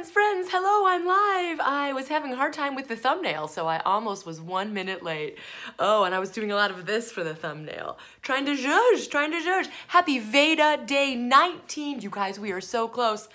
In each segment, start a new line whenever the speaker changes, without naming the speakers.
Friends, hello, I'm live. I was having a hard time with the thumbnail, so I almost was 1 minute late. Oh, and I was doing a lot of this for the thumbnail. Trying to judge. Happy Veda Day 19. You guys, we are so close.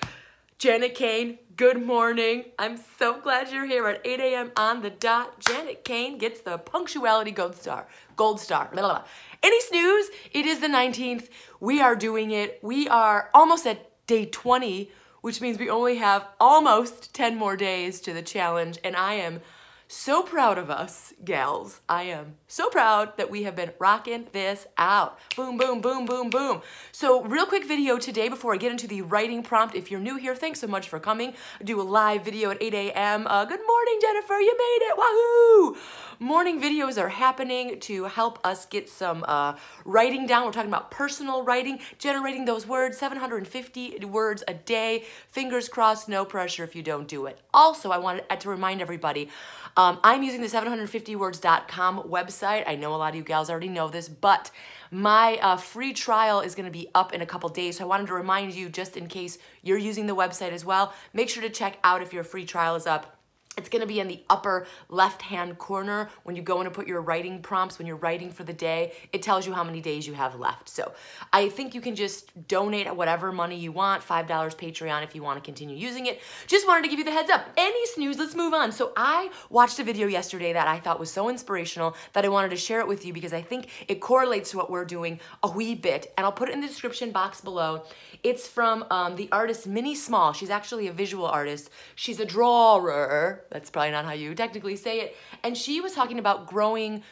Janet Kane, good morning. I'm so glad you're here at 8 a.m. on the dot. Janet Kane gets the punctuality gold star. Blah, blah, blah. Any snooze? It is the 19th. We are doing it. We are almost at day 20, which means we only have almost 10 more days to the challenge, and I am so proud of us, gals. I am so proud that we have been rocking this out. Boom, boom, boom, boom, boom. So real quick video today before I get into the writing prompt. If you're new here, thanks so much for coming. I do a live video at 8 a.m. Good morning, Jennifer, you made it, wahoo! Morning videos are happening to help us get some writing down. We're talking about personal writing, generating those words, 750 words a day. Fingers crossed, no pressure if you don't do it. Also, I wanted to remind everybody, I'm using the 750words.com website. I know a lot of you gals already know this, but my free trial is going to be up in a couple days. So I wanted to remind you, just in case you're using the website as well, make sure to check out if your free trial is up. It's going to be in the upper left-hand corner when you go in and put your writing prompts, when you're writing for the day. It tells you how many days you have left. So I think you can just donate whatever money you want, $5 Patreon if you want to continue using it. Just wanted to give you the heads up. Any snooze, let's move on. So I watched a video yesterday that I thought was so inspirational that I wanted to share it with you because I think it correlates to what we're doing a wee bit. And I'll put it in the description box below. It's from the artist Minnie Small. She's actually a visual artist. She's a drawer. That's probably not how you technically say it. And she was talking about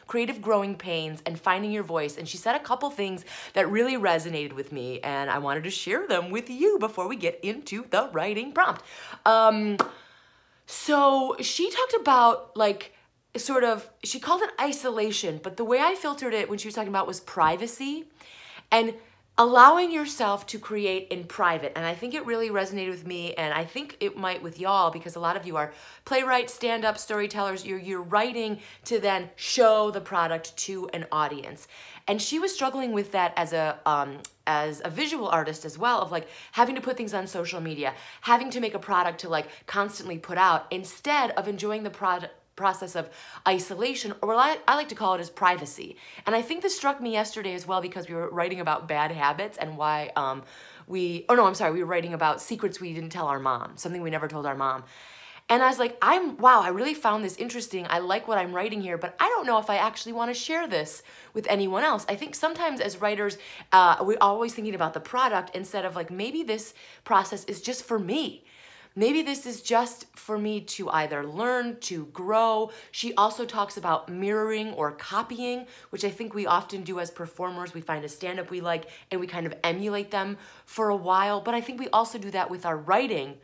creative growing pains and finding your voice. And she said a couple things that really resonated with me. And I wanted to share them with you before we get into the writing prompt. So she talked about she called it isolation, but the way I filtered it when she was talking about was privacy and allowing yourself to create in private. And I think it really resonated with me, and I think it might with y'all, because a lot of you are playwrights, stand-up storytellers. You're writing to then show the product to an audience. And she was struggling with that as a visual artist as well, of like having to put things on social media, having to make a product to like constantly put out instead of enjoying the process of isolation, or what I like to call it as privacy. And I think this struck me yesterday as well because we were writing about bad habits and why we were writing about secrets we didn't tell our mom, something we never told our mom. And I was like, wow, I really found this interesting. I like what I'm writing here, but I don't know if I actually want to share this with anyone else. I think sometimes as writers, we're always thinking about the product instead of like, maybe this process is just for me. Maybe this is just for me to either learn, to grow. She also talks about mirroring or copying, which I think we often do as performers. We find a stand-up we like and we kind of emulate them for a while. But I think we also do that with our writing.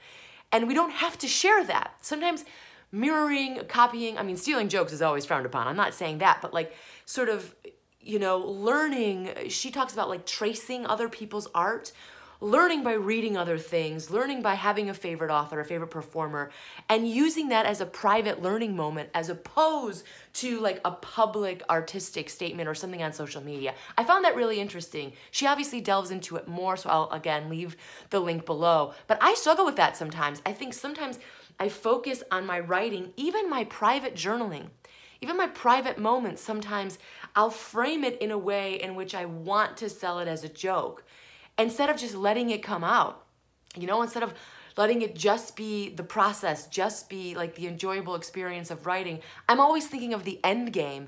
And we don't have to share that. Sometimes mirroring, copying, I mean, stealing jokes is always frowned upon. I'm not saying that, but like sort of, learning. She talks about like tracing other people's art, learning by reading other things, learning by having a favorite author, a favorite performer, and using that as a private learning moment as opposed to like a public artistic statement or something on social media. I found that really interesting. She obviously delves into it more, so I'll again leave the link below. But I struggle with that sometimes. I think sometimes I focus on my writing, even my private journaling, even my private moments. Sometimes I'll frame it in a way in which I want to sell it as a joke, instead of just letting it come out, instead of letting it just be the process, just be like the enjoyable experience of writing. I'm always thinking of the end game.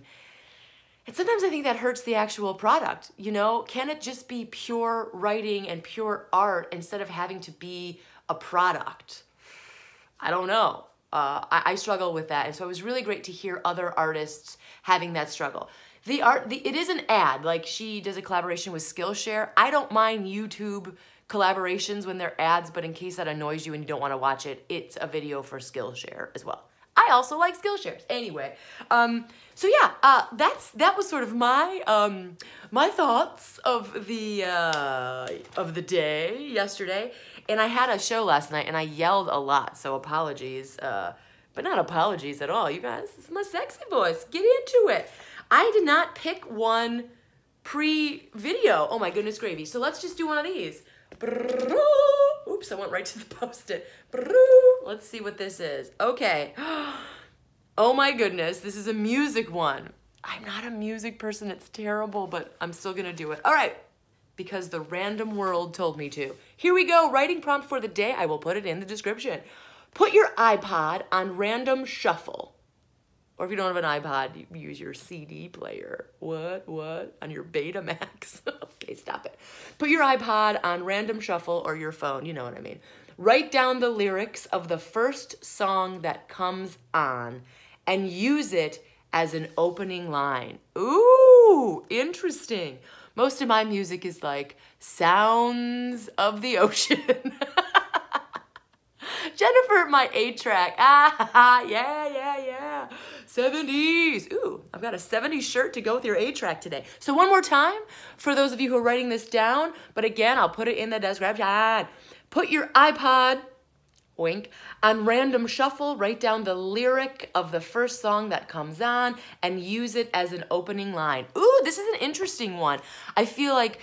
And sometimes I think that hurts the actual product. Can it just be pure writing and pure art instead of having to be a product? I don't know. I struggle with that. And so it was really great to hear other artists having that struggle. It is an ad, like she does a collaboration with Skillshare. I don't mind YouTube collaborations when they're ads, but in case that annoys you and you don't want to watch it, it's a video for Skillshare as well. I also like Skillshares. Anyway, so yeah, that was sort of my my thoughts of the day yesterday. And I had a show last night and I yelled a lot, so apologies, but not apologies at all. You guys, this is my sexy voice. Get into it. I did not pick one pre-video. Oh my goodness gravy. So let's just do one of these. Oops, I went right to the post-it. Let's see what this is. Okay. Oh my goodness, this is a music one. I'm not a music person, it's terrible, but I'm still gonna do it. All right, because the random world told me to. Here we go, writing prompt for the day. I will put it in the description. Put your iPod on random shuffle. Or if you don't have an iPod, you use your CD player. What? On your Betamax. Okay, stop it. Put your iPod on random shuffle or your phone. You know what I mean. Write down the lyrics of the first song that comes on and use it as an opening line. Ooh, interesting. Most of my music is like sounds of the ocean. Jennifer, my 8-track. Yeah. 70s. Ooh, I've got a 70s shirt to go with your 8-track today. So one more time for those of you who are writing this down, but again, I'll put it in the description. Put your iPod, wink, on random shuffle, write down the lyric of the first song that comes on and use it as an opening line. Ooh, this is an interesting one. I feel like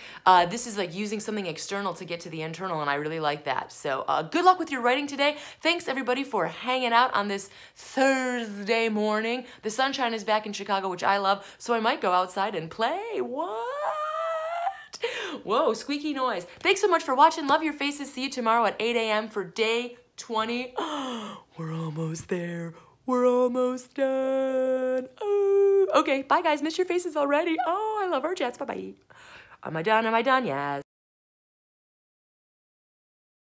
this is like using something external to get to the internal, and I really like that. So good luck with your writing today. Thanks everybody for hanging out on this Thursday morning. The sunshine is back in Chicago, which I love, so I might go outside and play. What? Whoa, squeaky noise. Thanks so much for watching. Love your faces. See you tomorrow at 8 a.m. for day 20. We're almost there. We're almost done. Oh. Okay, bye guys. Miss your faces already. Oh, I love our chats. Bye-bye. Am I done? Am I done? Yes.